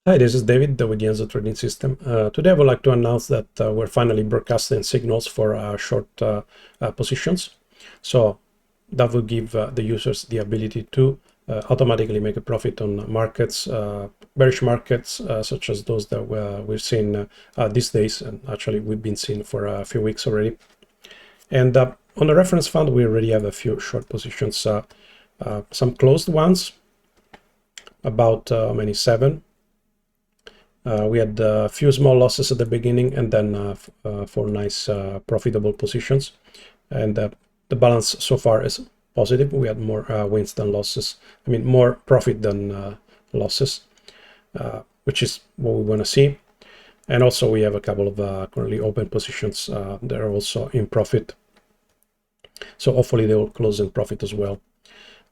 Hi, this is David with the Enzo Trading System. Today I would like to announce that we're finally broadcasting signals for short positions. So that will give the users the ability to automatically make a profit on markets, bearish markets, such as those that we're seeing these days. And actually, we've been seeing for a few weeks already. And on the reference fund, we already have a few short positions, some closed ones, about many 7. We had a few small losses at the beginning and then 4 nice profitable positions. And the balance so far is positive. We had more wins than losses. I mean, more profit than losses, which is what we want to see. And also we have a couple of currently open positions that are also in profit. So hopefully they will close in profit as well.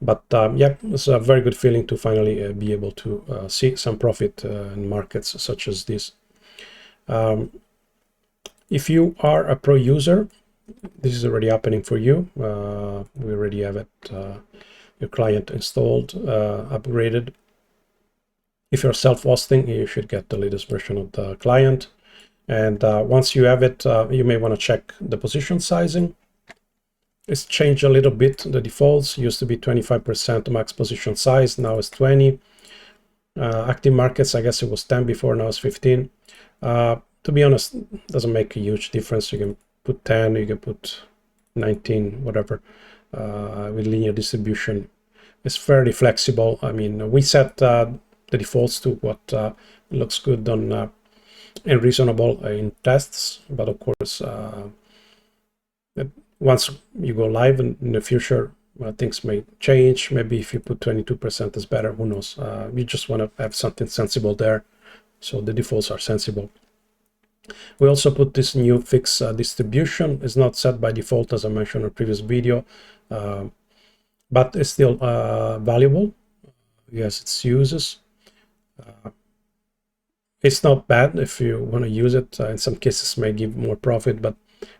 But yeah, it's a very good feeling to finally be able to see some profit in markets such as this. If you are a pro user, this is already happening for you. We already have it, your client installed, upgraded. If you're self-hosting, you should get the latest version of the client. And once you have it, you may want to check the position sizing. It's changed a little bit. The defaults used to be 25% max position size, now it's 20. Active markets, I guess it was 10 before, now it's 15. To be honest, it doesn't make a huge difference. You can put 10, you can put 19, whatever, with linear distribution. It's fairly flexible. I mean, we set the defaults to what looks good on and reasonable in tests, but of course, once you go live in the future, things may change. Maybe if you put 22% is better, who knows? You just want to have something sensible there, so the defaults are sensible. We also put this new fixed distribution. It's not set by default, as I mentioned in a previous video, but it's still valuable. Yes, its uses. It's not bad if you want to use it. In some cases, may give more profit, but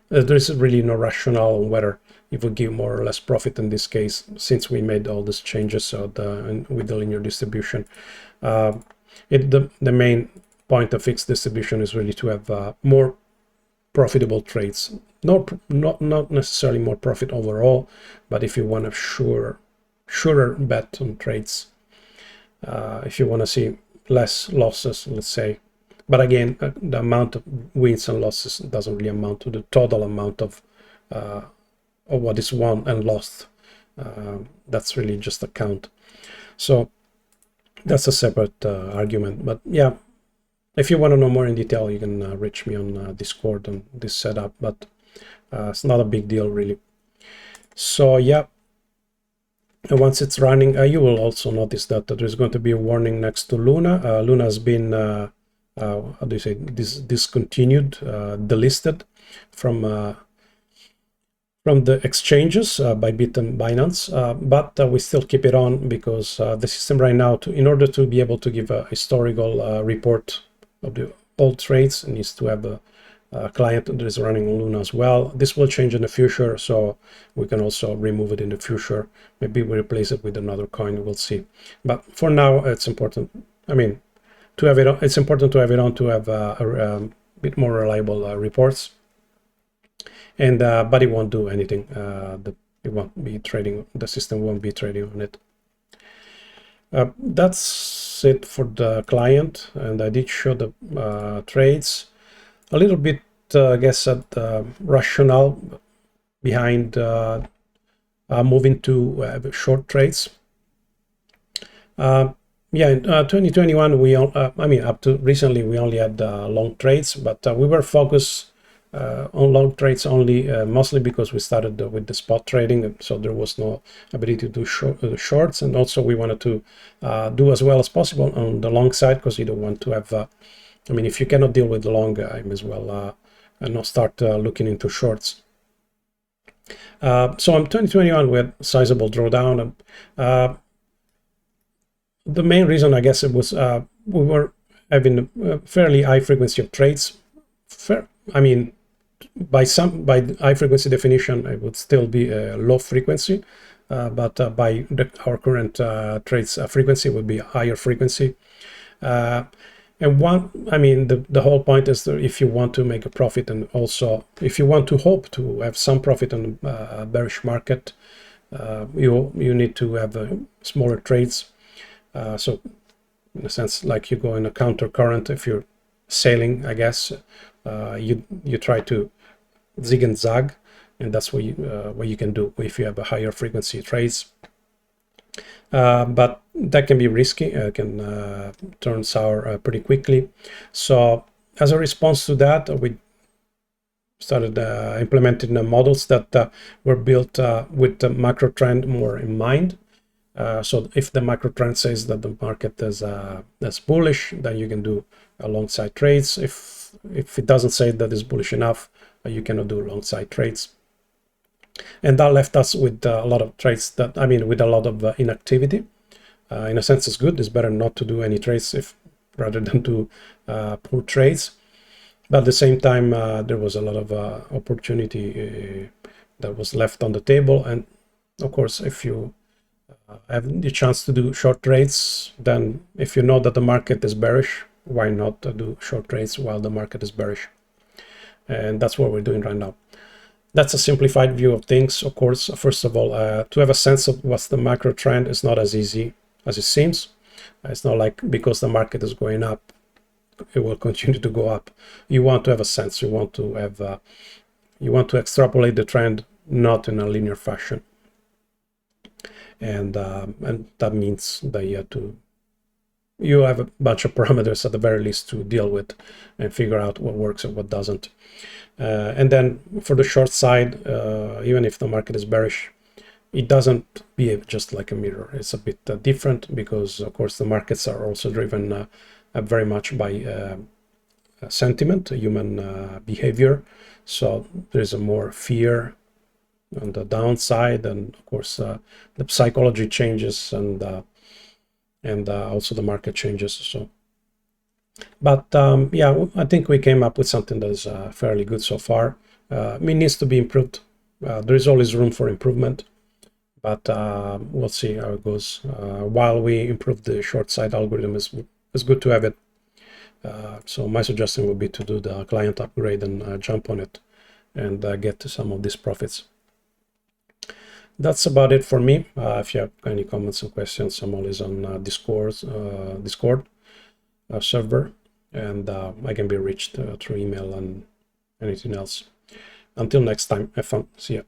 there is really no rationale on whether it would give more or less profit in this case, since we made all these changes with the linear distribution. The main point of fixed distribution is really to have more profitable trades. Not necessarily more profit overall, but if you want a surer bet on trades, if you want to see less losses, let's say. But again, the amount of wins and losses doesn't really amount to the total amount of what is won and lost. That's really just a count. So that's a separate argument. But yeah, if you want to know more in detail, you can reach me on Discord on this setup. But it's not a big deal, really. So yeah, once it's running, you will also notice that there's going to be a warning next to Luna. Luna has been how do you say, discontinued, delisted from the exchanges by Bit and Binance, but we still keep it on because the system right now, in order to be able to give a historical report of the old trades, it needs to have a client that is running on Luna as well. This will change in the future, so we can also remove it in the future. Maybe we replace it with another coin, we'll see. But for now, it's important. I mean, to have it on, it's important to have it on to have a bit more reliable reports. And but it won't do anything. It won't be trading. The system won't be trading on it. That's it for the client, and I did show the trades. A little bit, I guess, at the rationale behind moving to short trades. Yeah, in 2021, I mean, up to recently, we only had long trades, but we were focused on long trades only, mostly because we started with the spot trading, so there was no ability to do shorts, and also we wanted to do as well as possible on the long side, because you don't want to have, I mean, if you cannot deal with the long, I may as well not start looking into shorts. So in 2021, we had sizable drawdown. The main reason, I guess, it was we were having a fairly high frequency of trades. I mean, by high frequency definition, it would still be a low frequency, but by our current trades frequency would be a higher frequency. And I mean, the whole point is that if you want to make a profit, and also if you want to hope to have some profit on a bearish market, you need to have smaller trades. So in a sense, like you go in a counter current. If you're sailing, I guess, you try to zig and zag, and that's what you can do if you have a higher frequency trades. But that can be risky. It can turn sour pretty quickly. So as a response to that, we started implementing models that were built with the macro trend more in mind. So if the macro trend says that the market is bullish, then you can do alongside trades. If it doesn't say that it's bullish enough, you cannot do alongside trades. And that left us with a lot of trades with a lot of inactivity. In a sense, it's good. It's better not to do any trades rather than do poor trades. But at the same time, there was a lot of opportunity that was left on the table. And of course, if you have the chance to do short trades, then if you know that the market is bearish, why not do short trades while the market is bearish? And that's what we're doing right now. That's a simplified view of things. Of course, first of all, to have a sense of what's the macro trend is not as easy as it seems. It's not like because the market is going up, it will continue to go up. You want to have a sense. You want to have you want to extrapolate the trend not in a linear fashion, and that means that you have a bunch of parameters at the very least to deal with and figure out what works and what doesn't. And then for the short side, even if the market is bearish, it doesn't behave just like a mirror. It's a bit different because, of course, the markets are also driven very much by sentiment, human behavior. So there's a more fear on the downside, and of course, the psychology changes, and also the market changes. So. But yeah, I think we came up with something that is fairly good so far. It needs to be improved. There is always room for improvement, but we'll see how it goes. While we improve the short side algorithm, it's good to have it. So my suggestion would be to do the client upgrade and jump on it and get to some of these profits. That's about it for me. If you have any comments and questions, I'm always on Discord server, and I can be reached through email and anything else. Until next time, have fun. See ya.